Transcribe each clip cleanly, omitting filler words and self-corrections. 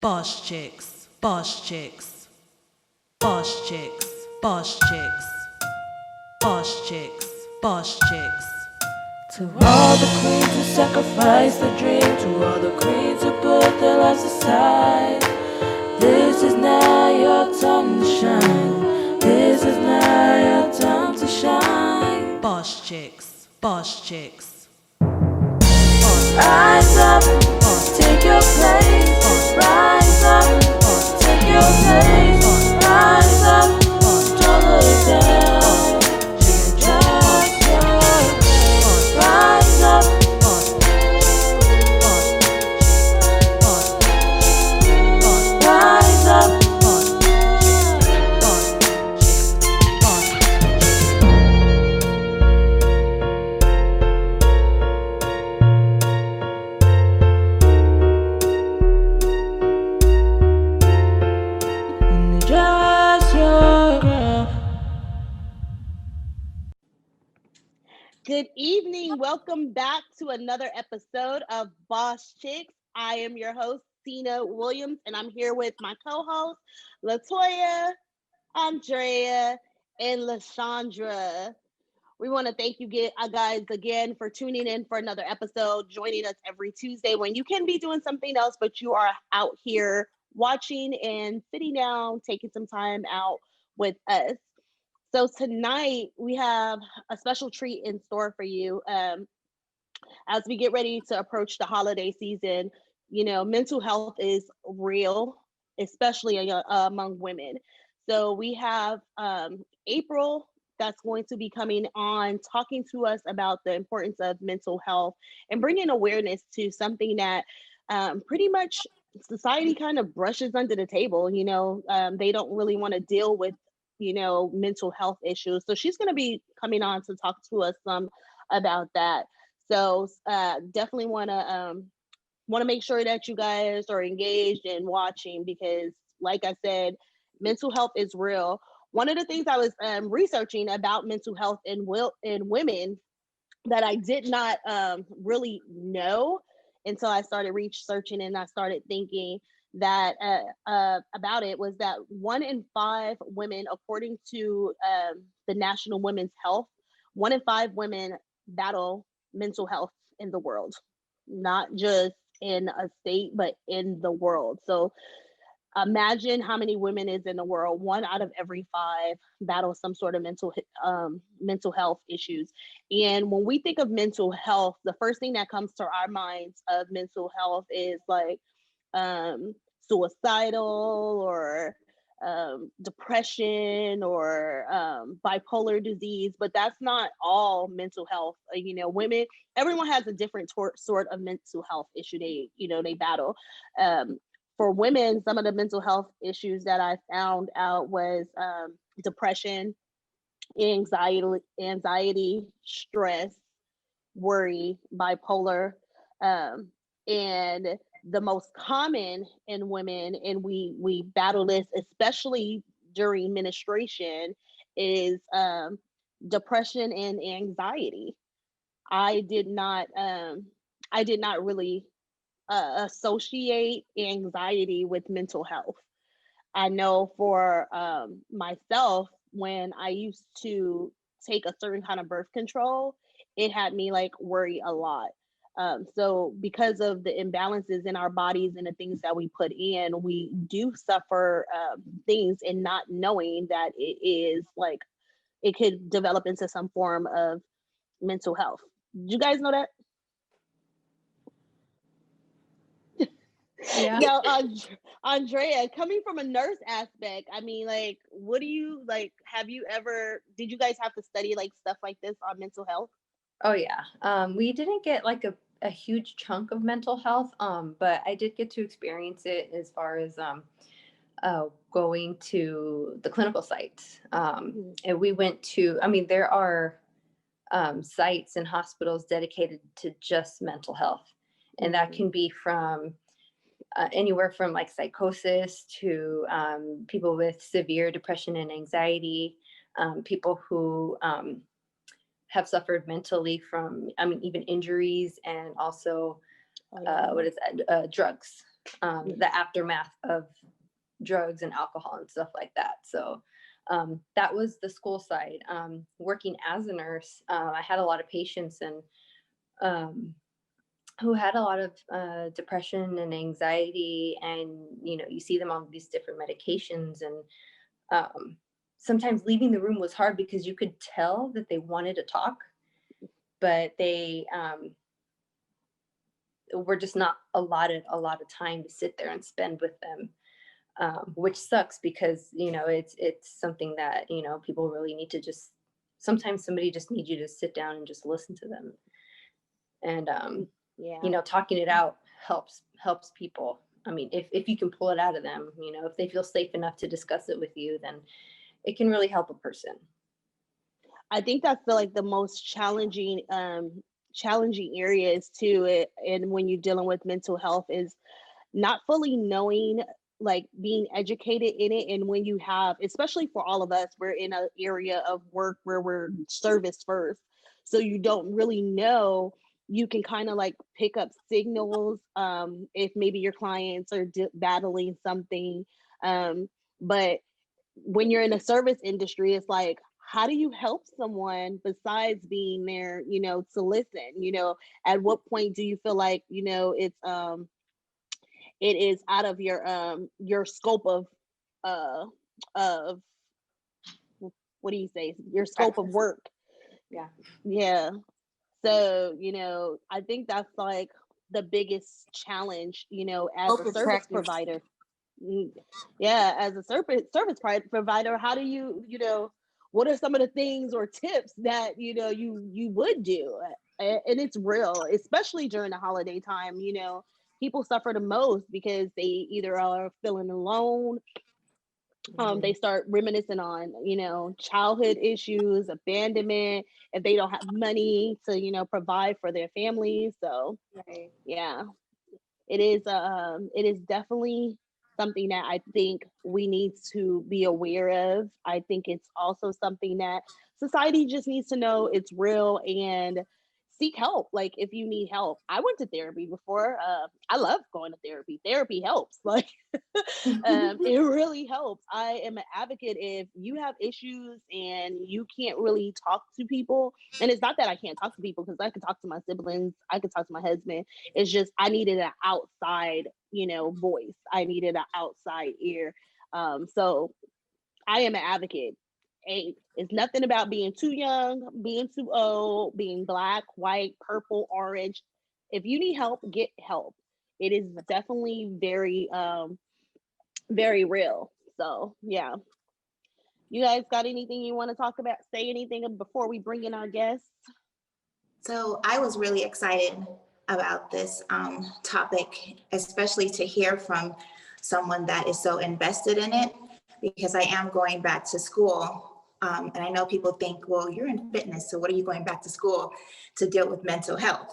Boss chicks, boss chicks, boss chicks, boss chicks, boss chicks, boss chicks. To all the queens who sacrifice their dream, to all the queens who put their lives aside, this is now your time to shine. This is now your time to shine. Boss chicks, boss chicks. Rise up, take your place. Rise up, take your place. Rise up, don't look down. Just rise up. Rise up. Good evening. Welcome back to another episode of Boss Chicks. I am your host, Sena Williams, and I'm here with my co-host, Latoya, Andrea, and Lashondra. We want to thank you guys again for tuning in for another episode, joining us every Tuesday when you can be doing something else, but you are out here watching and sitting down, taking some time out with us. So tonight we have a special treat in store for you. As we get ready to approach the holiday season, you know, mental health is real, especially among women. So we have April that's going to be coming on talking to us about the importance of mental health and bringing awareness to something that pretty much society kind of brushes under the table. You know, they don't really want to deal with mental health issues. So she's going to be coming on to talk to us some about that. So definitely want to make sure that you guys are engaged and watching because, like I said, mental health is real. One of the things I was researching about mental health in women that I did not really know until I started researching and I started thinking that about it was that 1 in 5 women, according to the National Women's Health, 1 in 5 women battle mental health in the world, not just in a state, but in the world. So imagine how many women is in the world. 1 out of every 5 battle some sort of mental health issues. And when we think of mental health, the first thing that comes to our minds of mental health is like suicidal or depression or bipolar disease, but that's not all mental health. You know, women, everyone has a different sort of mental health issue they battle. For women, some of the mental health issues that I found out was depression, anxiety, stress, worry, bipolar, and the most common in women, and we battle this especially during menstruation, is depression and anxiety. I did not really associate anxiety with mental health. I know for myself, when I used to take a certain kind of birth control, it had me like worry a lot. So, because of the imbalances in our bodies and the things that we put in, we do suffer things and not knowing that it is like it could develop into some form of mental health. Did you guys know that? Yeah. Now, Andrea, coming from a nurse aspect, I mean, like, what do you like? Have you ever? Did you guys have to study like stuff like this on mental health? Oh yeah. We didn't get like a huge chunk of mental health, but I did get to experience it as far as going to the clinical sites. Mm. And we went to, I mean, there are sites and hospitals dedicated to just mental health. And that Mm. can be from anywhere from like psychosis to people with severe depression and anxiety, people who have suffered mentally from, I mean, even injuries and also Oh yeah. what is that? Drugs. the aftermath of drugs and alcohol and stuff like that. So that was the school side. Working as a nurse, I had a lot of patients and who had a lot of depression and anxiety, and you see them on these different medications, and sometimes leaving the room was hard because you could tell that they wanted to talk, but they were just not allotted a lot of time to sit there and spend with them, which sucks because it's something that people really need to just, sometimes somebody just needs you to sit down and just listen to them. And talking it out helps people. I mean, if you can pull it out of them, if they feel safe enough to discuss it with you, then it can really help a person. I think that's the most challenging areas too. And when you're dealing with mental health is not fully knowing, like being educated in it. And when you have, especially for all of us, we're in an area of work where we're service first. So you don't really know, you can kind of like pick up signals if maybe your clients are battling something. But when you're in a service industry, it's like, how do you help someone besides being there, to listen? At what point do you feel like, it is out of your scope of what do you say? Your scope of work. Yeah. Yeah. So, I think that's like the biggest challenge, as a service provider. Yeah, as a service provider, how do you, what are some of the things or tips that, you would do? And it's real, especially during the holiday time, people suffer the most because they either are feeling alone, they start reminiscing on, childhood issues, abandonment, if they don't have money to, provide for their families. So, Right. yeah, it is definitely something that I think we need to be aware of. I think it's also something that society just needs to know it's real and seek help. Like if you need help, I went to therapy before. I love going to therapy. Therapy helps. Like it really helps. I am an advocate if you have issues and you can't really talk to people. And it's not that I can't talk to people, because I can talk to my siblings, I can talk to my husband. It's just I needed an outside, voice. I needed an outside ear. So I am an advocate. Hey, it's nothing about being too young, being too old, being black, white, purple, orange. If you need help, get help. It is definitely very very real. So yeah. You guys got anything you want to talk about? Say anything before we bring in our guests? So I was really excited about this topic, especially to hear from someone that is so invested in it, because I am going back to school. And I know people think, well, you're in fitness, so what are you going back to school to deal with mental health?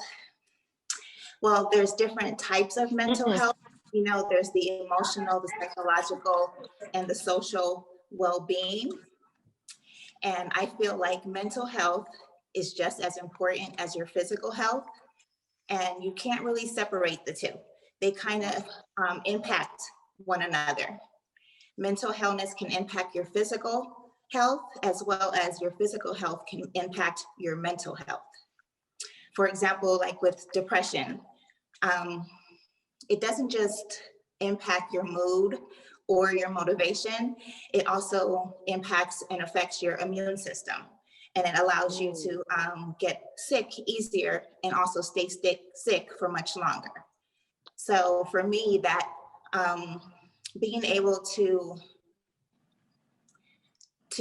Well, there's different types of mental health. There's the emotional, the psychological, and the social well-being. And I feel like mental health is just as important as your physical health. And you can't really separate the two. They kind of impact one another. Mental illness can impact your physical health, as well as your physical health can impact your mental health. For example, like with depression, it doesn't just impact your mood or your motivation, it also impacts and affects your immune system. And it allows you to get sick easier and also stay sick for much longer. So for me, that being able to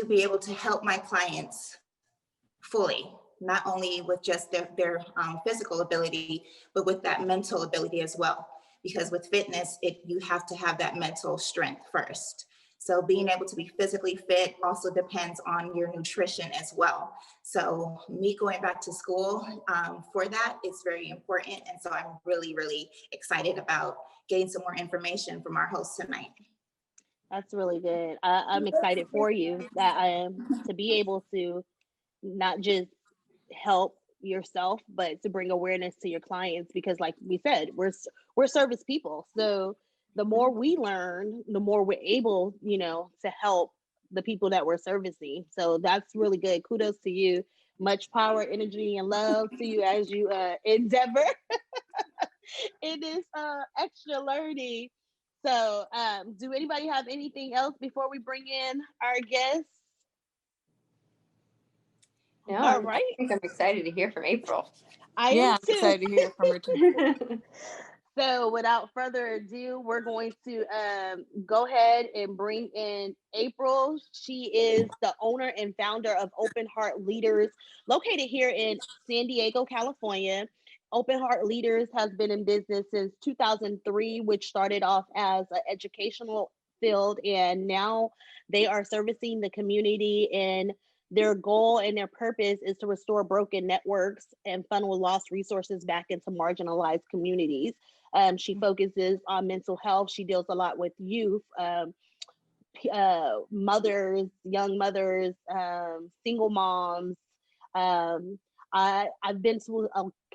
be able to help my clients fully, not only with just their physical ability, but with that mental ability as well. Because with fitness, you have to have that mental strength first. So being able to be physically fit also depends on your nutrition as well. So me going back to school for that is very important. And so I'm really, really excited about getting some more information from our host tonight. That's really good. I'm excited for you that I am to be able to not just help yourself, but to bring awareness to your clients, because like we said, we're service people. So the more we learn, the more we're able, to help the people that we're servicing. So that's really good. Kudos to you. Much power, energy, and love to you as you endeavor in this extra learning. So, do anybody have anything else before we bring in our guests? No, All I right, think I'm excited to hear from April. I am Yeah, I'm too. excited to hear from her too. So, without further ado, we're going to go ahead and bring in April. She is the owner and founder of Open Heart Leaders, located here in San Diego, California. Open Heart Leaders has been in business since 2003, which started off as an educational field, and now they are servicing the community. And their goal and their purpose is to restore broken networks and funnel lost resources back into marginalized communities. She focuses on mental health. She deals a lot with youth, mothers, young mothers, single moms. Um, I've been to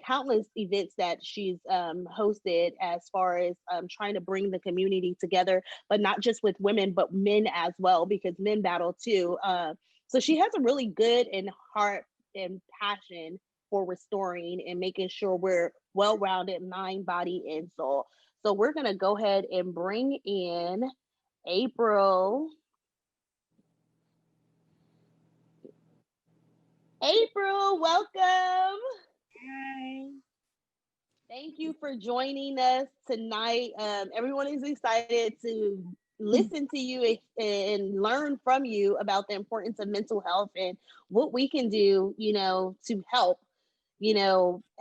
countless events that she's hosted, as far as trying to bring the community together, but not just with women, but men as well, because men battle too. So she has a really good and heart and passion for restoring and making sure we're well-rounded mind, body, and soul. So we're gonna go ahead and bring in April. April, welcome. Hi. Thank you for joining us tonight. Everyone is excited to listen to you and learn from you about the importance of mental health and what we can do, to help,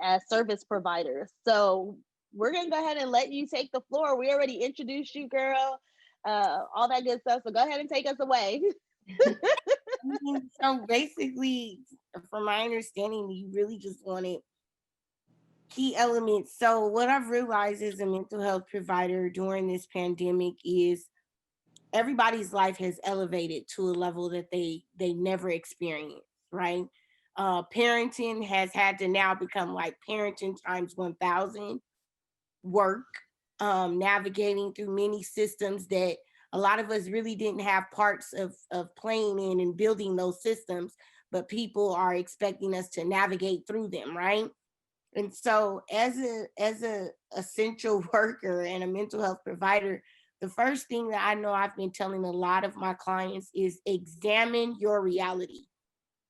as service providers. So we're going to go ahead and let you take the floor. We already introduced you, girl, all that good stuff. So go ahead and take us away. So basically, from my understanding, you really just wanted key elements. So what I've realized as a mental health provider during this pandemic is everybody's life has elevated to a level that they never experienced, right? Parenting has had to now become like parenting times 1,000. Work, navigating through many systems that a lot of us really didn't have parts of playing in and building those systems, but people are expecting us to navigate through them, right? And so as a essential worker and a mental health provider, the first thing that I know I've been telling a lot of my clients is examine your reality.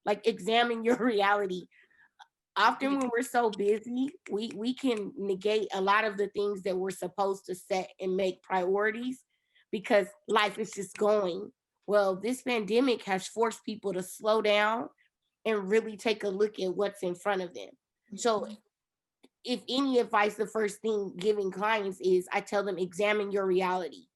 Like examine your reality. Often when we're so busy, we can negate a lot of the things that we're supposed to set and make priorities because life is just going. Well, this pandemic has forced people to slow down and really take a look at what's in front of them. So if any advice, the first thing giving clients is I tell them examine your reality.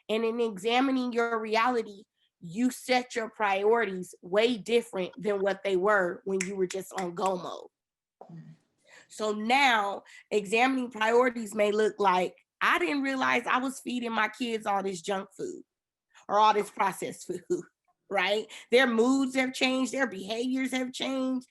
And in examining your reality, you set your priorities way different than what they were when you were just on go mode. So now examining priorities may look like I didn't realize I was feeding my kids all this junk food or all this processed food, right? Their moods have changed, their behaviors have changed,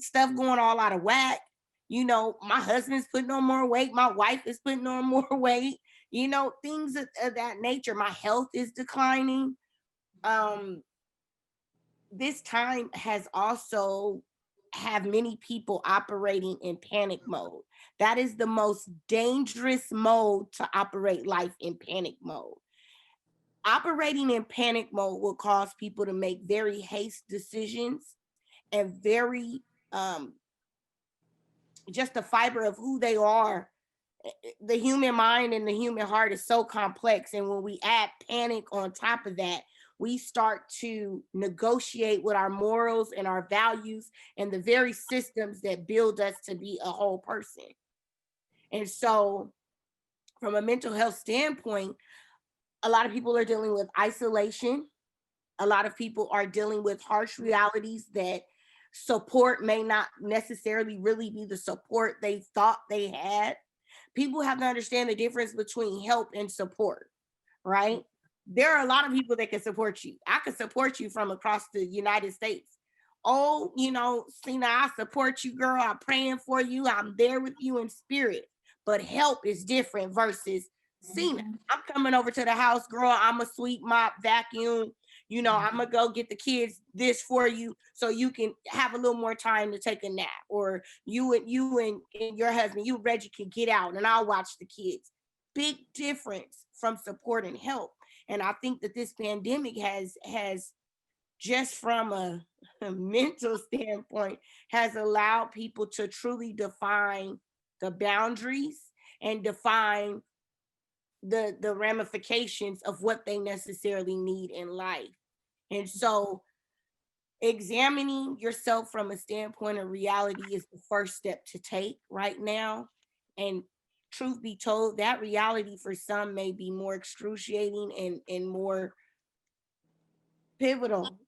stuff going all out of whack. My husband's putting on more weight, my wife is putting on more weight, things of that nature. My health is declining. This time has also have many people operating in panic mode. That is the most dangerous mode to operate life in panic mode. Operating in panic mode will cause people to make very hasty decisions and very just the fiber of who they are. The human mind and the human heart is so complex, and when we add panic on top of that, we start to negotiate with our morals and our values and the very systems that build us to be a whole person. And so from a mental health standpoint, a lot of people are dealing with isolation. A lot of people are dealing with harsh realities that support may not necessarily really be the support they thought they had. People have to understand the difference between help and support, right? There are a lot of people that can support you. I can support you from across the United States. oh, Sena, I support you, girl. I'm praying for you. I'm there with you in spirit. But help is different versus Sena. I'm coming over to the house, girl. I'm a sweep, mop, vacuum. I'm gonna go get the kids this for you so you can have a little more time to take a nap. Or you and your husband, you Reggie, can get out and I'll watch the kids. Big difference from support and help. And I think that this pandemic has just from a mental standpoint, has allowed people to truly define the boundaries and define the ramifications of what they necessarily need in life. And so examining yourself from a standpoint of reality is the first step to take right now. And truth be told, that reality for some may be more excruciating and more pivotal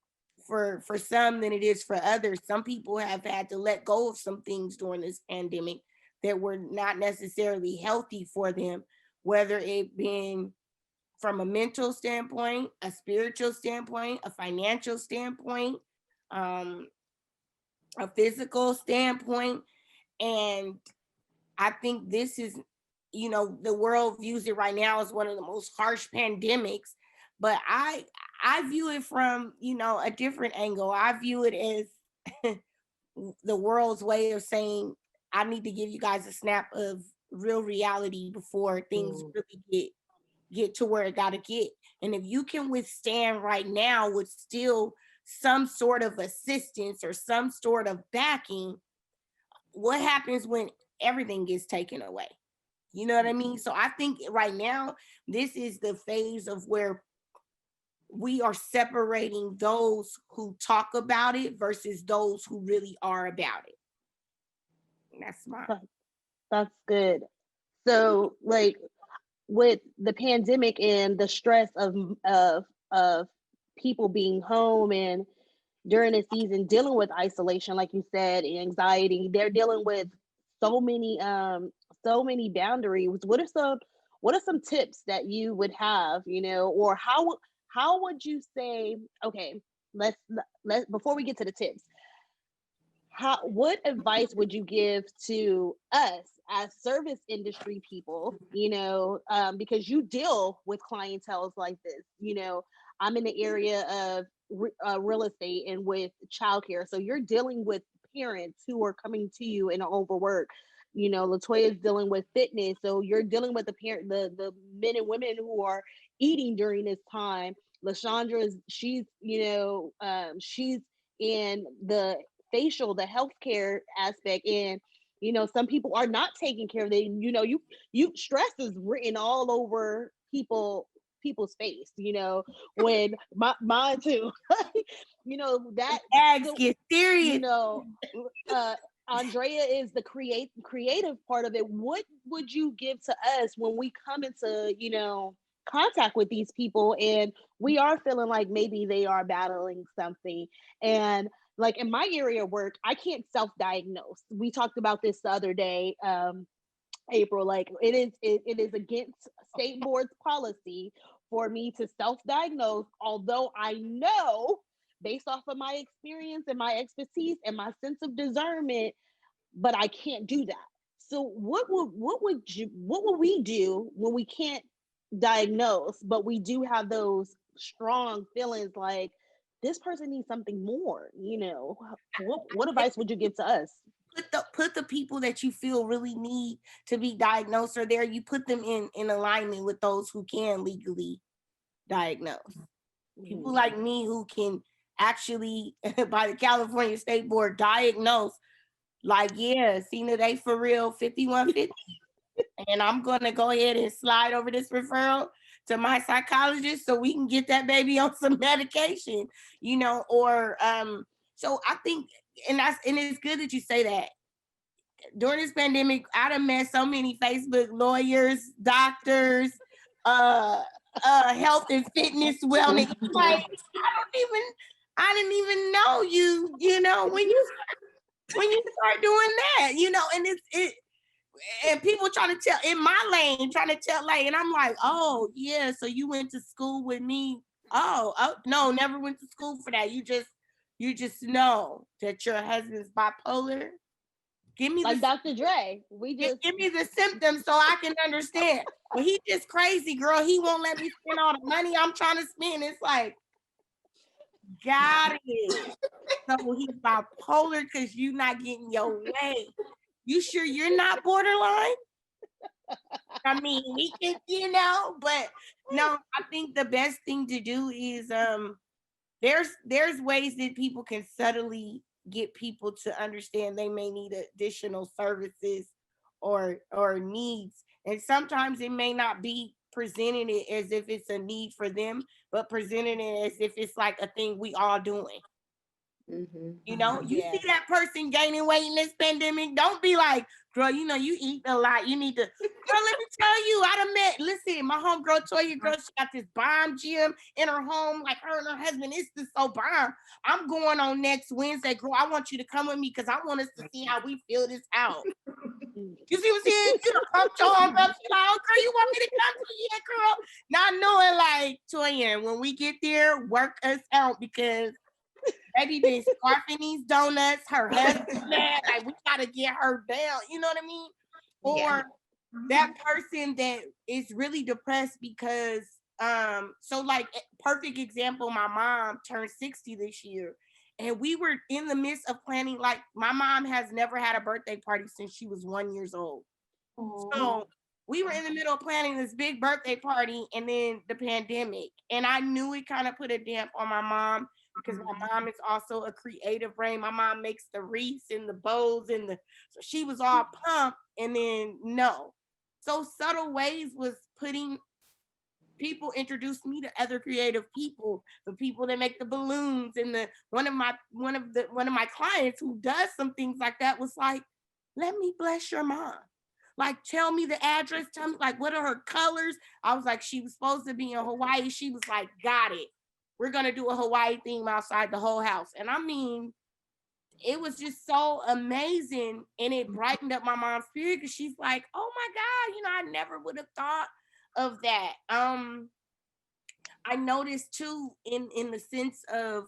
for some than it is for others. Some people have had to let go of some things during this pandemic that were not necessarily healthy for them, whether it been from a mental standpoint, a spiritual standpoint, a financial standpoint, um, a physical standpoint. And I think this is, the world views it right now as one of the most harsh pandemics, but I view it from, a different angle. I view it as the world's way of saying, I need to give you guys a snap of real reality before things really get to where it got to get. And if you can withstand right now with still some sort of assistance or some sort of backing, what happens when everything gets taken away? You know what I mean? So I think right now, this is the phase of where we are separating those who talk about it versus those who really are about it. And that's smart. That's good. So, like, with the pandemic and the stress of people being home and during the season dealing with isolation, like you said, anxiety, they're dealing with so many boundaries. What are some tips that you would have, or how would you say, okay, let's let before we get to the tips, what advice would you give to us as service industry people, because you deal with clientele like this. I'm in the area of real estate and with childcare, so you're dealing with parents who are coming to you and overwork. Latoya is dealing with fitness, so you're dealing with the men and women who are eating during this time. Lashondra she's in the the healthcare aspect, and some people are not taking care of them. You stress is written all over people's face, when mine too. That Eggs get serious. Andrea is the creative part of it. What would you give to us when we come into contact with these people and we are feeling like maybe they are battling something? And like in my area of work, I can't self-diagnose. We talked about this the other day, April. Like it is against state board's policy for me to self-diagnose, although I know based off of my experience and my expertise and my sense of discernment, but I can't do that. So what would we do when we can't diagnose, but we do have those strong feelings like this person needs something more? What advice would you give to us? Put the people that you feel really need to be diagnosed or there, you put them in alignment with those who can legally diagnose. People like me who can actually, by the California State Board, diagnose, like, yeah, Sena, they for real 5150. And I'm going to go ahead and slide over this referral to my psychologist so we can get that baby on some medication, or so I think, and it's good that you say that. During this pandemic, I done met so many Facebook lawyers, doctors, health and fitness wellness. Like, I didn't even know you, when you start doing that, and and people trying to tell in my lane, and I'm like, oh yeah, so you went to school with me. Oh no, never went to school for that. You just you just know that your husband's bipolar. Give me like the Dr. Dre. give me the symptoms so I can understand. Well, he just crazy, girl. He won't let me spend all the money I'm trying to spend. It's like, got it. So he's bipolar because you not getting your way. You sure you're not borderline? I mean, we can, but no, I think the best thing to do is there's ways that people can subtly get people to understand they may need additional services or needs. And sometimes it may not be presenting it as if it's a need for them, but presenting it as if it's like a thing we all doing. You see that person gaining weight in this pandemic, don't be like, girl, you eat a lot. You need to, girl, let me tell you, listen, my homegirl Toya, girl, she got this bomb gym in her home, like her and her husband. It's just so bomb. I'm going on next Wednesday, girl. I want you to come with me because I want us to see how we feel this out. You see what I'm saying? You done pumped your arm up. She's like, oh, girl, you want me to come to you, girl? Not knowing, like, Toya, when we get there, work us out because baby been scarfing these donuts. Her husband's mad. Like, we gotta get her down. You know what I mean? Or that person that is really depressed because, so like, perfect example, my mom turned 60 this year. And we were in the midst of planning, like, my mom has never had a birthday party since she was 1 year old. Aww. So we were in the middle of planning this big birthday party and then the pandemic. And I knew it kind of put a damp on my mom because my mom is also a creative brain. My mom makes the wreaths and the bows so she was all pumped and then no. So subtle ways was people introduced me to other creative people, the people that make the balloons, and one of my clients who does some things like that was like, let me bless your mom. Like, tell me the address, tell me, like, what are her colors? I was like, she was supposed to be in Hawaii. She was like, got it. We're going to do a Hawaii theme outside the whole house. And I mean, it was just so amazing. And it brightened up my mom's spirit because she's like, oh my God, I never would have thought of that. I noticed too, in the sense of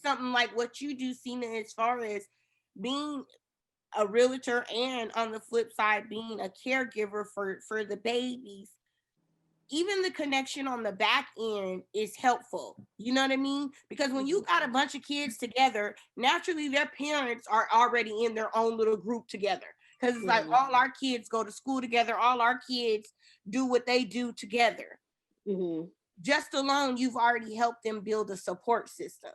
something like what you do, Sena, as far as being a realtor and on the flip side, being a caregiver for the babies. Even the connection on the back end is helpful. You know what I mean? Because when you got a bunch of kids together, naturally their parents are already in their own little group together. Because it's like all our kids go to school together, all our kids do what they do together. Just alone, you've already helped them build a support system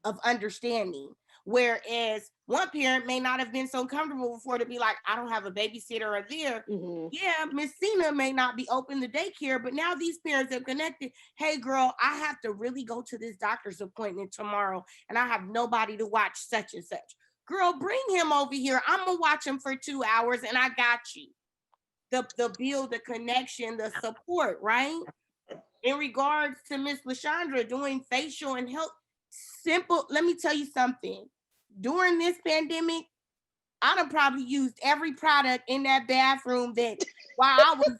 of understanding. Whereas one parent may not have been so comfortable before to be like, I don't have a babysitter or there. Yeah, Miss Sena may not be open to daycare, but now these parents have connected. Hey, girl, I have to really go to this doctor's appointment tomorrow, and I have nobody to watch such and such. Girl, bring him over here. I'm gonna watch him for 2 hours, and I got you. The build, the connection, the support, right? In regards to Miss Lashondra doing facial and health, simple. Let me tell you something. During this pandemic, I done probably used every product in that bathroom that while I was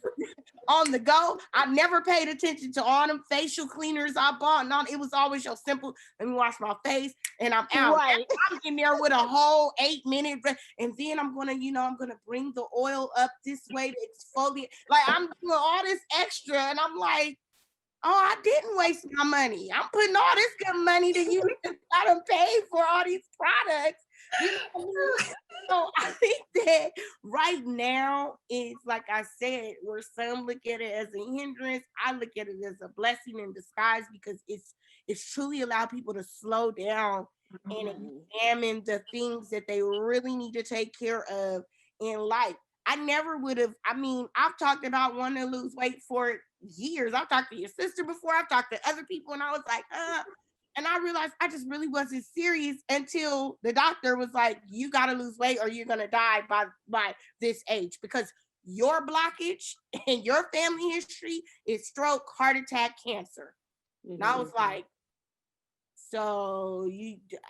on the go, I never paid attention to all them facial cleaners I bought. And all, it was always your simple, let me wash my face and I'm out. Right. I'm in there with a whole 8-minute, and then I'm gonna, I'm gonna bring the oil up this way to exfoliate. Like I'm doing all this extra and I'm like, oh, I didn't waste my money. I'm putting all this good money to use. I done paid for all these products. So I think that right now is, like I said, where some look at it as a hindrance, I look at it as a blessing in disguise because it's truly allowed people to slow down and examine the things that they really need to take care of in life. I never would have, I've talked about wanting to lose weight for years. I've talked to your sister before. I've talked to other people and I was like, and I realized I just really wasn't serious until the doctor was like, you got to lose weight or you're going to die by this age because your blockage and your family history is stroke, heart attack, cancer. And I was like, so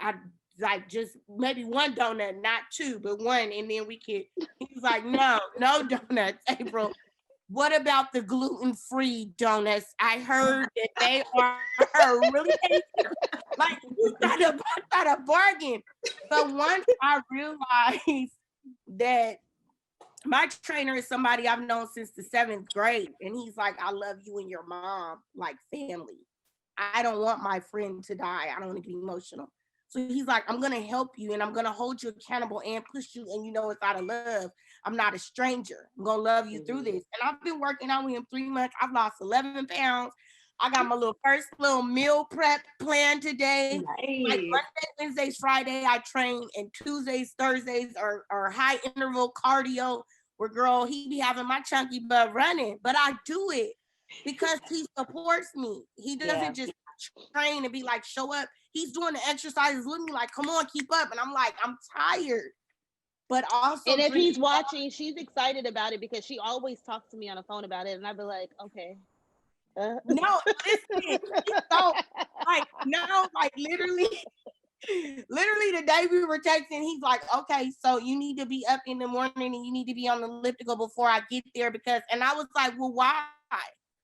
I like just maybe one donut, not two, but one. And then he was like, no donuts, April. What about the gluten-free donuts? I heard that they are really tasty. Like, you got a bargain. But once I realized that my trainer is somebody I've known since the 7th grade, and he's like, I love you and your mom like family. I don't want my friend to die. I don't want to get emotional. So he's like, I'm going to help you and I'm going to hold you accountable and push you. And you know, it's out of love. I'm not a stranger. I'm going to love you through this. And I've been working out with him 3 months. I've lost 11 pounds. I got my first little meal prep plan today. Nice. Like Monday, Wednesdays, Friday, I train, and Tuesdays, Thursdays are high interval cardio where girl, he be having my chunky butt running, but I do it because he supports me. He doesn't just train and be like, show up. He's doing the exercises with me like, come on, keep up. And I'm like, I'm tired. But also, and if he's watching, she's excited about it because she always talks to me on the phone about it. And I'd be like, okay. No, listen, so like, no, like literally the day we were texting, he's like, okay, so you need to be up in the morning and you need to be on the elliptical before I get there because, and I was like, well, why?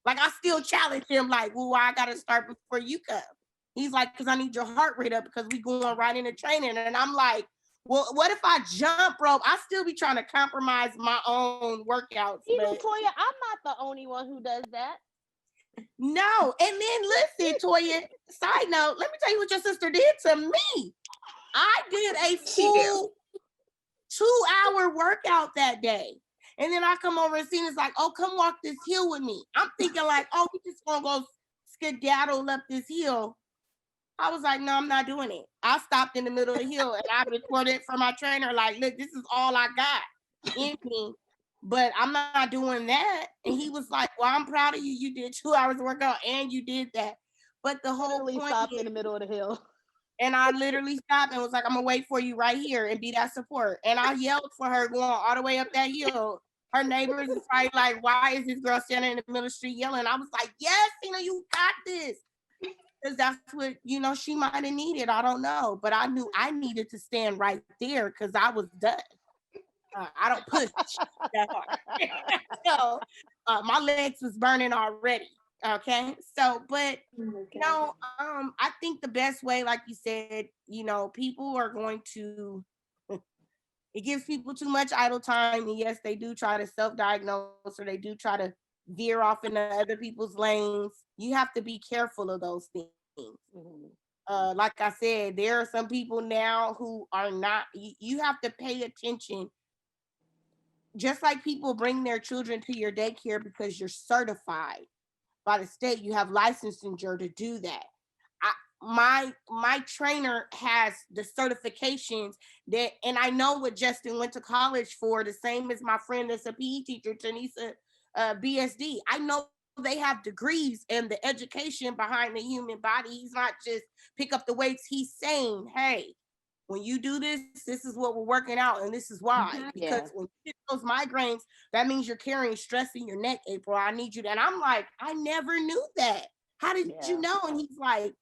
Like, I still challenge him, like, well, why I gotta start before you come? He's like, because I need your heart rate up because we going right into training. And I'm like, well, what if I jump rope? I still be trying to compromise my own workouts. You know, Toya, I'm not the only one who does that. No, and then listen, Toya, side note, let me tell you what your sister did to me. I did a full 2-hour workout that day. And then I come over and Sena's like, oh, come walk this hill with me. I'm thinking like, oh, we just gonna go skedaddle up this hill. I was like, no, I'm not doing it. I stopped in the middle of the hill and I recorded for my trainer, like, look, this is all I got in me. But I'm not doing that. And he was like, well, I'm proud of you. You did 2 hours of workout and you did that. But the whole point stopped in the middle of the hill. And I literally stopped and was like, I'm gonna wait for you right here and be that support. And I yelled for her going all the way up that hill. Her neighbors is probably like, why is this girl standing in the middle of the street yelling? I was like, yes, you got this. Because that's what, she might have needed. I don't know. But I knew I needed to stand right there because I was done. I don't push that hard. So my legs was burning already. Okay. So, but I think the best way, like you said, people are going to, it gives people too much idle time. And yes, they do try to self-diagnose or they do try to veer off into other people's lanes. You have to be careful of those things. Mm-hmm. Like I said, there are some people now who are not, you have to pay attention. Just like people bring their children to your daycare because you're certified by the state, you have licensure to do that. My trainer has the certifications that, and I know what Justin went to college for, the same as my friend that's a PE teacher, Tunisha, BSD. I know they have degrees and the education behind the human body. He's not just pick up the weights. He's saying, hey, when you do this, this is what we're working out, and this is why. Mm-hmm. Because when you get those migraines, that means you're carrying stress in your neck, April. I need you to. And I'm like, I never knew that. How did you know? And he's like,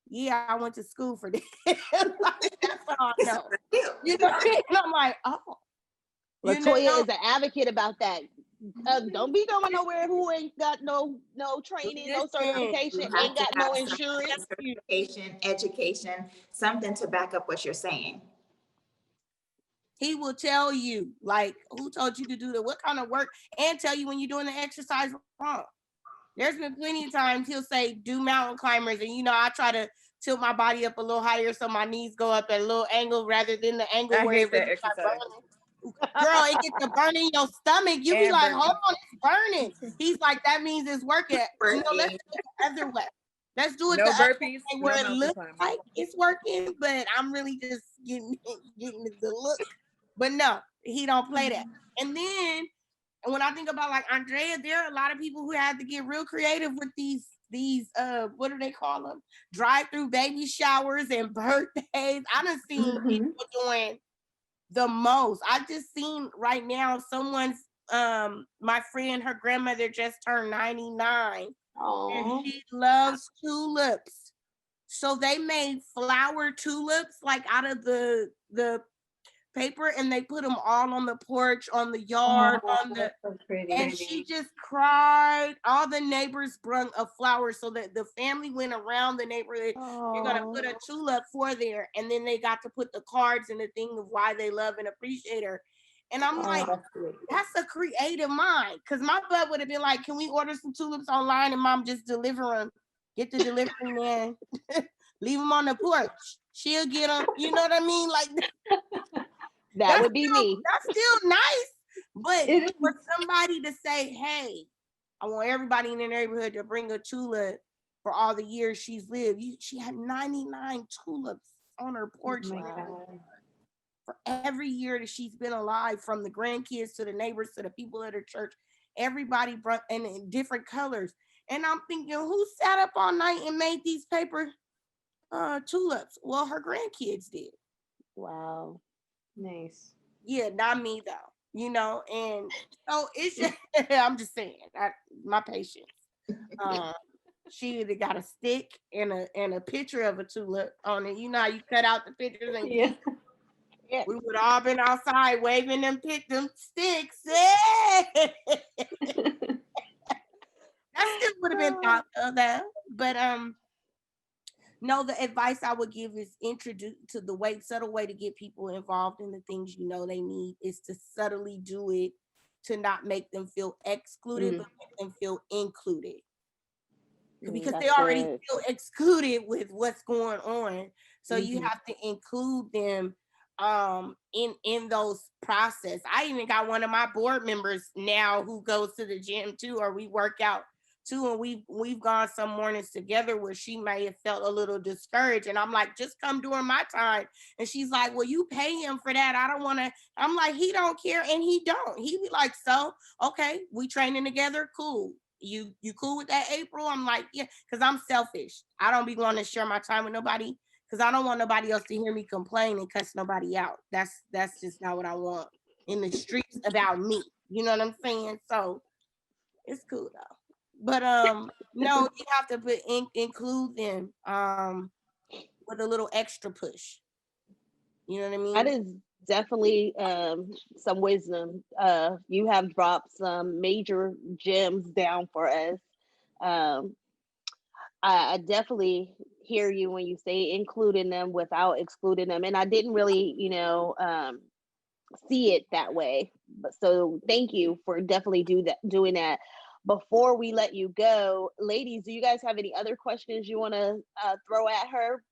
yeah, I went to school for this. Like, that's all I know. And I'm like, oh. Latoya is an advocate about that. Don't be going nowhere who ain't got no training, no certification, ain't got no insurance. Certification, education, something to back up what you're saying. He will tell you, like, who told you to do that, what kind of work, and tell you when you're doing the exercise wrong. There's been plenty of times he'll say, do mountain climbers. And, I try to tilt my body up a little higher so my knees go up at a little angle rather than the angle where it really starts burning. Girl, it gets to burn in your stomach. You be like, hold on, it's burning. He's like, that means it's working. Let's do it the other way. Let's do it the other way where it looks like it's working, but I'm really just getting the look. But no, he don't play that. And then, and when I think about like Andrea, there are a lot of people who have to get real creative with these what do they call them? Drive-through baby showers and birthdays. I done seen people doing the most. I just seen right now someone's my friend, her grandmother just turned 99. Aww. And she loves tulips. So they made flower tulips like out of the paper, and they put them all on the porch, on the yard, on the. That's so pretty. And she just cried. All the neighbors brung a flower so that the family went around the neighborhood. They're gonna put a tulip for there, and then they got to put the cards and the thing of why they love and appreciate her. And I'm like, that's a creative mind. Cause my butt would have been like, can we order some tulips online and mom just deliver them? Get the delivery man, leave them on the porch. She'll get them. You know what I mean? Like that would be me. That's still nice. But for somebody to say, hey, I want everybody in the neighborhood to bring a tulip for all the years she's lived. She had 99 tulips on her porch. For every year that she's been alive, from the grandkids to the neighbors to the people at her church, everybody brought in different colors. And I'm thinking, who sat up all night and made these paper tulips? Well, her grandkids did. Wow. Nice. Yeah, not me though. You know, and so it's just, I'm just saying, my patience. She either got a stick and a picture of a tulip on it. You know how you cut out the pictures and we would all been outside waving them sticks. That still would have been thought of that. But no, the advice I would give is introduce to the subtle way to get people involved in the things you know they need is to subtly do it, to not make them feel excluded, but make them feel included. Because they already feel excluded with what's going on. So you have to include them in those process. I even got one of my board members now who goes to the gym too, or we work out too, and we've gone some mornings together where she may have felt a little discouraged, and I'm like, just come during my time. And she's like, well, you pay him for that. I don't want to. I'm like, he don't care, and he don't. He be like, so okay, we training together, cool. You cool with that, April? I'm like, yeah, because I'm selfish. I don't be wanting to share my time with nobody because I don't want nobody else to hear me complain and cuss nobody out. That's just not what I want in the streets about me. You know what I'm saying? So it's cool though. But no, you have to include them with a little extra push. You know what I mean? That is definitely some wisdom. You have dropped some major gems down for us. I definitely hear you when you say including them without excluding them, and I didn't really, see it that way. But so thank you for definitely doing that. Before we let you go, ladies, do you guys have any other questions you want to throw at her?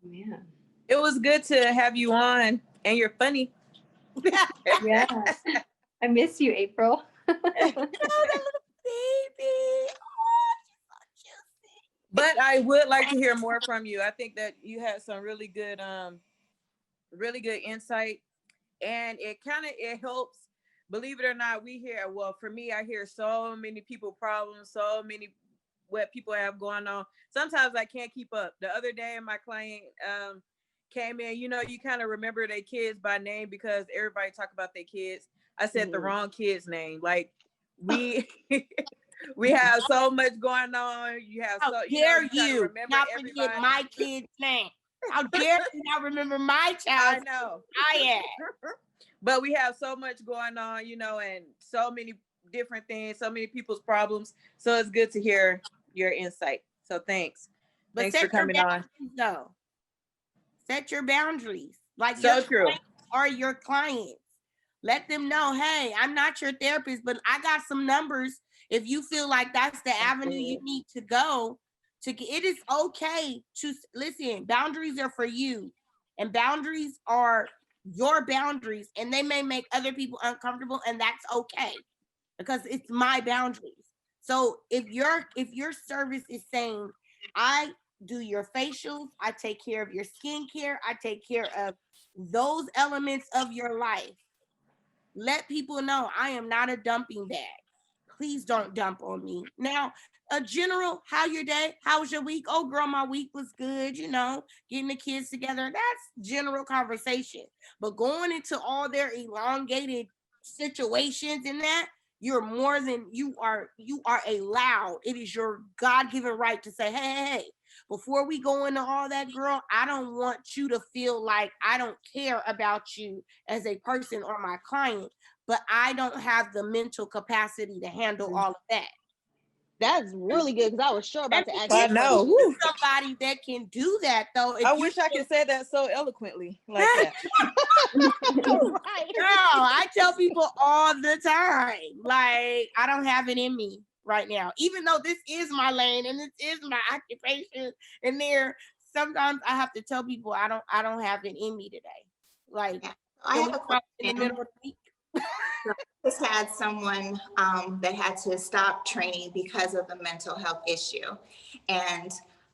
Man. It was good to have you on, and you're funny. Yeah. I miss you, April. Oh, that little baby. Oh, she's so juicy. But I would like to hear more from you. I think that you had some really good insight, and it helps. Believe it or not, we hear, well, for me, I hear so many people problems, so many what people have going on. Sometimes I can't keep up. The other day, my client came in, you kind of remember their kids by name because everybody talk about their kids. I said the wrong kid's name. Like we have so much going on. You have How dare you not forget my kid's name? How dare you not remember my child? I know. I am. But we have so much going on, and so many different things, so many people's problems. So it's good to hear your insight. So thanks. But thanks for coming on. Though. Set your boundaries. Like so true. Or your clients. Let them know, hey, I'm not your therapist, but I got some numbers. If you feel like that's the avenue you need to go, it is okay to listen. Boundaries are for you, and boundaries are your boundaries, and they may make other people uncomfortable, and that's okay because it's my boundaries. So if your service is saying, I do your facials, I take care of your skincare, I take care of those elements of your life, let people know I am not a dumping bag. Please don't dump on me. Now, a general, how your day? How was your week? Oh, girl, my week was good. Getting the kids together. That's general conversation. But going into all their elongated situations and that, you're more than you are allowed. It is your God-given right to say, hey, before we go into all that, girl, I don't want you to feel like I don't care about you as a person or my client, but I don't have the mental capacity to handle all of that. That's really good because I was sure Let about to me ask I that get know. question. Whew. somebody that can do that though. If I you wish I could say that so eloquently like that. Right. Girl, I tell people all the time, like, I don't have it in me right now, even though this is my lane and this is my occupation. And there, sometimes I have to tell people I don't have it in me today. Like, Yeah. I can have we a talk in the question. middle of the week? Just had someone that had to stop training because of the mental health issue. And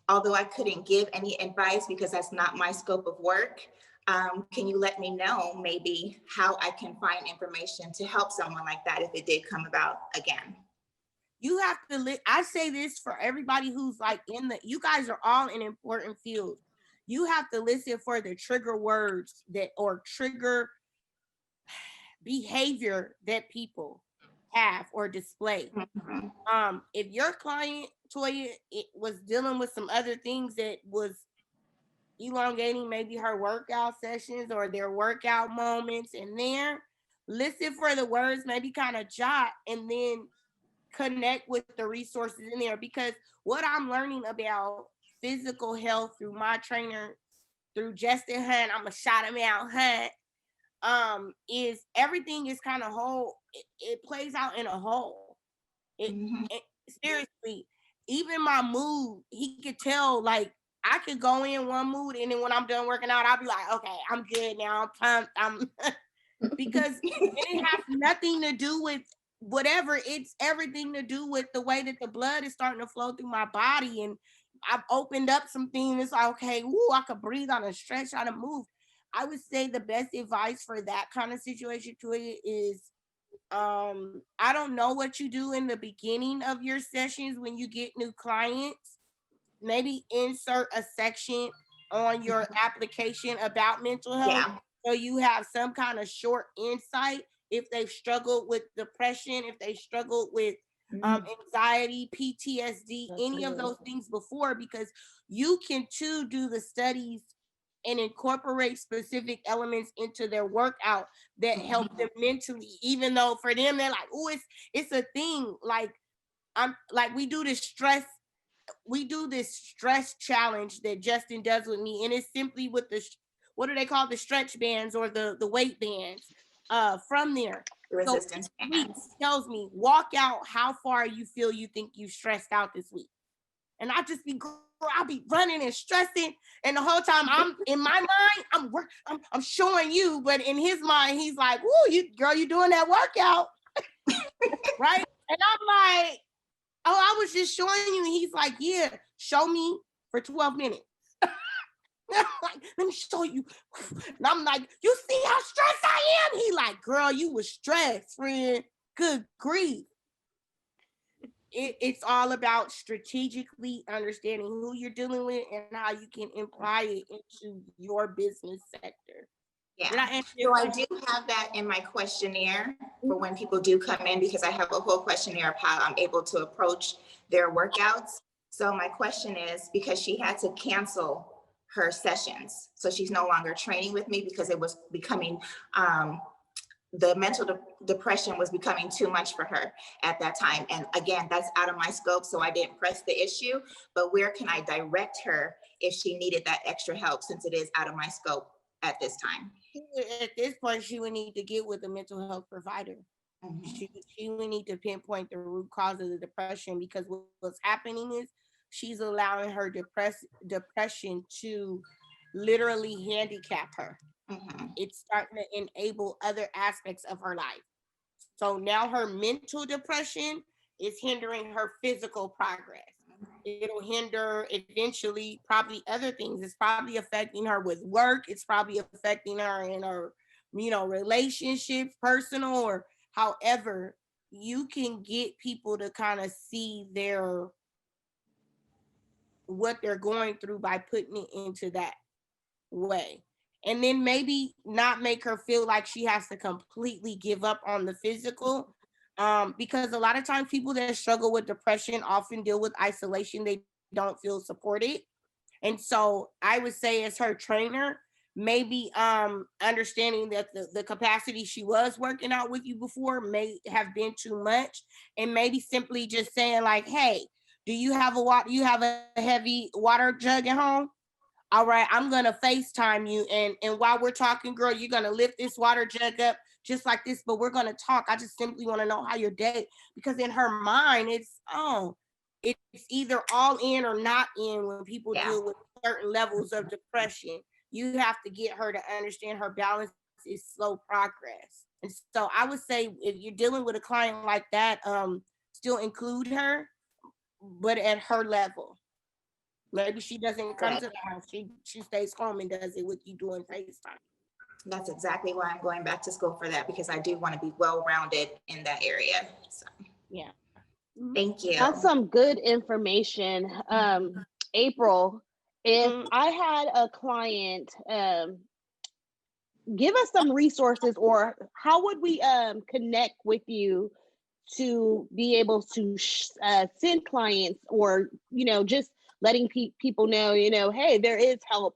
although I couldn't give any advice because that's not my scope of work, can you let me know maybe how I can find information to help someone like that if it did come about again? You have to I say this for everybody who's like you guys are all in important fields. You have to listen for the trigger words that or trigger behavior that people have or display. Mhm. If your client Toya was dealing with some other things that was elongating maybe her workout sessions or their workout moments in there, listen for the words, maybe kind of jot and then connect with the resources in there, because what I'm learning about physical health through my trainer, through Justin Hunt, I'm gonna shout him out, Hunt, is everything is kind of whole. It plays out in a whole. It, Mhm. it seriously, even my mood, he could tell. Like I could go in one mood, and then when I'm done working out, I'll be like, okay, I'm good now. I'm pumped. I'm because it has nothing to do with whatever. It's everything to do with the way that the blood is starting to flow through my body, and I've opened up some things. It's like, okay, woo, I could breathe on a stretch, on a move. I would say the best advice for that kind of situation to it is I don't know what you do in the beginning of your sessions when you get new clients. Maybe insert a section on your application about mental health Yeah. so you have some kind of short insight if they've struggled with depression, if they struggled with anxiety, PTSD, That's any of good. those things before, because you can too do the studies and incorporate specific elements into their workout that help them mentally, even though for them they're like, oh, it's a thing. Like I'm like we do this stress challenge that Justin does with me, and it's simply with the what do they call the stretch bands or the weight bands from there. The So resistance each week bands. he tells me walk out how far you feel you think you stressed out this week, and I'll be running and stressing, and the whole time I'm in my mind I'm showing you, but in his mind he's like, "Woo, you doing that workout, right?" And I'm like, oh, I was just showing you. And he's like, yeah, show me for 12 minutes. Like, let me show you. And I'm like, you see how stressed I am? He like, girl, you was stressed, friend. Good grief. It's all about strategically understanding who you're dealing with and how you can apply it into your business sector. Yeah. Did I answer your So I question? do have that in my questionnaire for when people do come in, because I have a whole questionnaire of how I'm able to approach their workouts. So my question is, because she had to cancel her sessions, so she's no longer training with me because it was becoming the depression was becoming too much for her at that time. And again, that's out of my scope, so I didn't press the issue. But where can I direct her if she needed that extra help, since it is out of my scope at this time? At this point, she would need to get with a mental health provider. Mm-hmm. She would need to pinpoint the root cause of the depression, because what's happening is she's allowing her depression to literally handicap her. Mm-hmm. It's starting to enable other aspects of her life. So now her mental depression is hindering her physical progress. It'll hinder eventually probably other things. It's probably affecting her with work. It's probably affecting her in her, relationships, personal or however. You can get people to kind of see what they're going through by putting it into that way. And then maybe not make her feel like she has to completely give up on the physical. Because a lot of times people that struggle with depression often deal with isolation. They don't feel supported. And so I would say, as her trainer, maybe understanding that the capacity she was working out with you before may have been too much, and maybe simply just saying like, hey, do you have a heavy water jug at home? All right, I'm gonna FaceTime you, and while we're talking, girl, you're gonna lift this water jug up just like this, but we're gonna talk. I just simply want to know how your day, because in her mind, it's either all in or not in when people Yeah. deal with certain levels of depression. You have to get her to understand her balance is slow progress. And so I would say, if you're dealing with a client like that, still include her, but at her level. Maybe she doesn't come to Correct. the house. She stays home and does it with you doing FaceTime. That's exactly why I'm going back to school for that, because I do want to be well rounded in that area. So Yeah. thank you. That's some good information. April, if Mm-hmm. I had a client, give us some resources, or how would we connect with you to be able to send clients, or just letting people know, hey, there is help,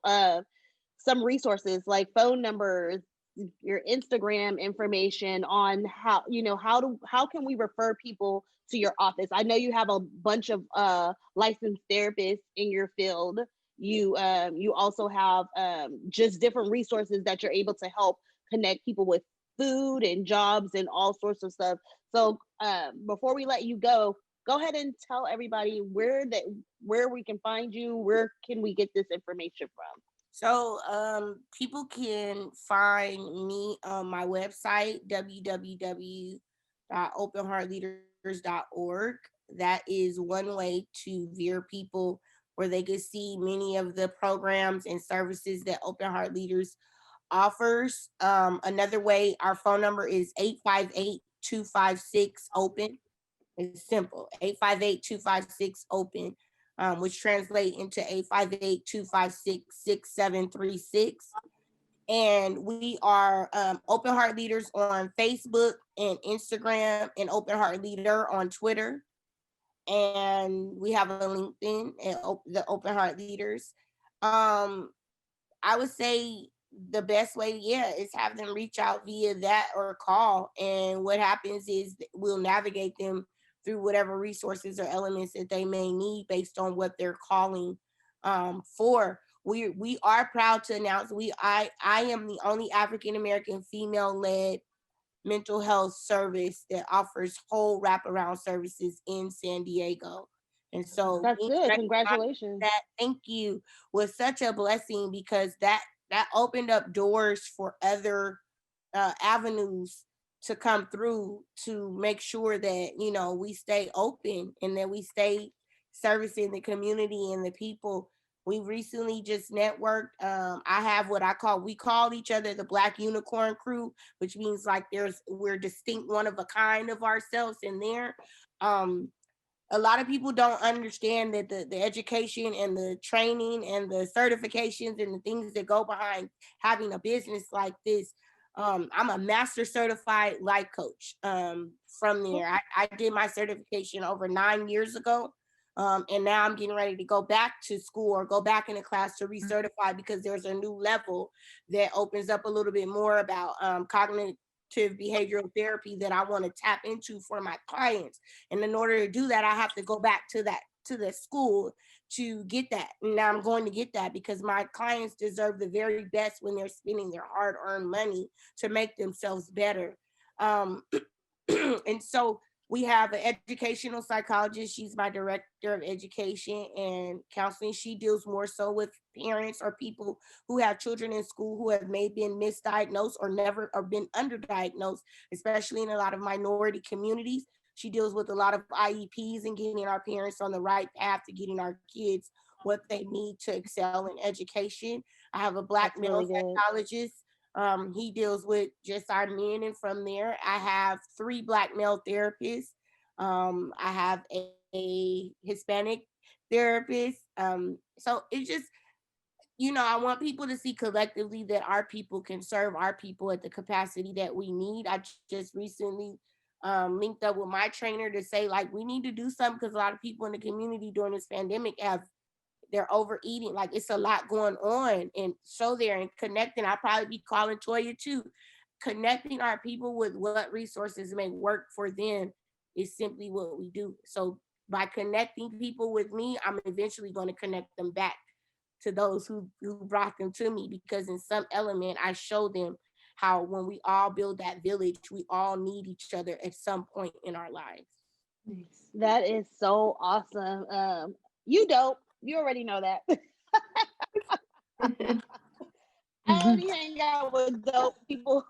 some resources like phone numbers, your Instagram information, on how can we refer people to your office. I know you have a bunch of licensed therapists in your field. You also have just different resources that you're able to help connect people with food and jobs and all sorts of stuff. So before we let you go ahead and tell everybody where we can find you. Where can we get this information from? So people can find me on my website, www.openheartleaders.org. That is one way to veer people where they can see many of the programs and services that Open Heart Leaders offers. Another way, our phone number is 858-256-OPEN. It's simple, 858-256-OPEN, which translate into 858-256-6736. And we are Open Heart Leaders on Facebook and Instagram, and Open Heart Leader on Twitter. And we have a LinkedIn at the Open Heart Leaders. Um, I would say the best way, yeah, is have them reach out via that or call. And what happens is we'll navigate them through whatever resources or elements that they may need based on what they're calling for. We are proud to announce I am the only African American female led mental health service that offers whole wraparound services in San Diego. And so That's being good. recognized for Congratulations. that, thank you, was such a blessing, because that opened up doors for other avenues to come through, to make sure that we stay open and that we stay servicing the community and the people. We recently just networked. I have what we call each other the Black Unicorn Crew, which means like we're distinct, one of a kind of ourselves in there. Um, a lot of people don't understand that the education and the training and the certifications and the things that go behind having a business like this. I'm a master certified life coach. From there, I did my certification over 9 years ago. And now I'm getting ready to go back to school or go back into class to recertify, because there's a new level that opens up a little bit more about cognitive behavioral therapy that I want to tap into for my clients. And in order to do that, I have to go back to the school to get that. And now I'm going to get that, because my clients deserve the very best when they're spending their hard-earned money to make themselves better. Um, and so we have an educational psychologist. She's my director of education and counseling. She deals more so with parents or people who have children in school who have maybe been misdiagnosed or never or been underdiagnosed, especially in a lot of minority communities. She deals with a lot of IEPs and getting our parents on the right path to getting our kids what they need to excel in education. I have a Black That's male really good. psychologist. He deals with just our men, and from there, I have 3 Black male therapists. I have a Hispanic therapist. So it's just, I want people to see collectively that our people can serve our people at the capacity that we need. I just recently linked up with my trainer to say, like, we need to do something because a lot of people in the community during this pandemic they're overeating. Like, it's a lot going on, and so there and connecting. I'll probably be calling Toya too. Connecting our people with what resources may work for them is simply what we do. So by connecting people with me, I'm eventually going to connect them back to those who brought them to me, because in some element I show them how when we all build that village, we all need each other at some point in our lives. That is so awesome. You dope. You already know that. I only hang out with dope people.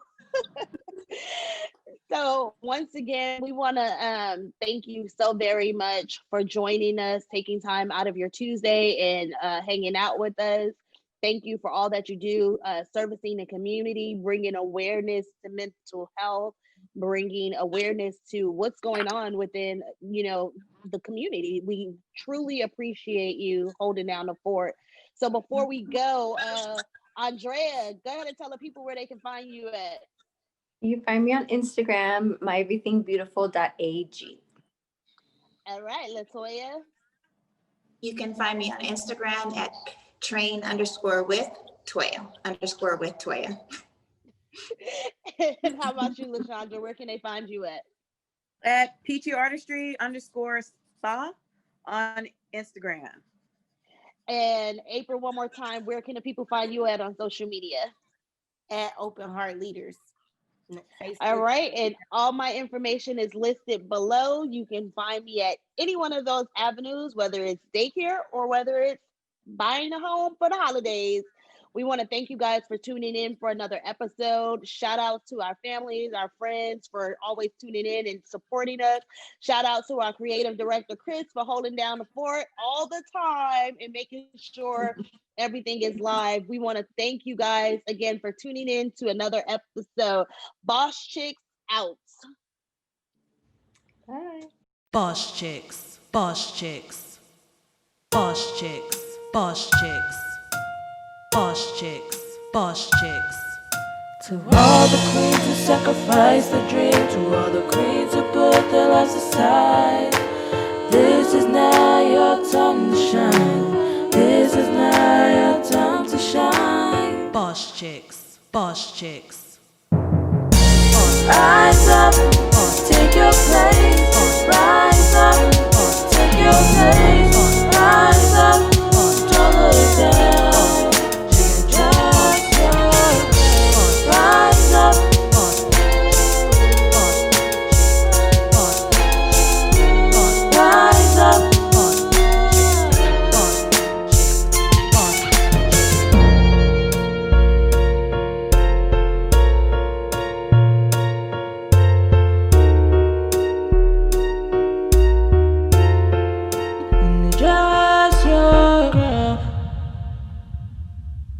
So once again, we want to thank you so very much for joining us, taking time out of your Tuesday and hanging out with us. Thank you for all that you do, servicing the community, bringing awareness to mental health, bringing awareness to what's going on within, the community. We truly appreciate you holding down the fort. So before we go, Andrea, go ahead and tell the people where they can find you at. You can find me on Instagram, myeverythingbeautiful.ag. All right, Latoya. You can find me on Instagram at train_with Toya. And how about you, Lashondra? Where can they find you at? At PT_Artistry_Spa on Instagram. And April, one more time, where can the people find you at on social media? At Open Heart Leaders. Facebook. All right, and all my information is listed below. You can find me at any one of those avenues, whether it's daycare or whether it's buying a home for the holidays. We want to thank you guys for tuning in for another episode. Shout out to our families, our friends for always tuning in and supporting us. Shout out to our creative director, Chris, for holding down the fort all the time and making sure everything is live. We want to thank you guys again for tuning in to another episode. Boss Chix out. Bye. Boss Chix, Boss Chix, Boss Chix, Boss Chix, Boss Chix, Boss Chix. To all the queens who sacrifice the dream, to all the queens who put their lives aside, this is now your time to shine. This is now your time to shine. Boss Chix, Boss Chix. Rise up,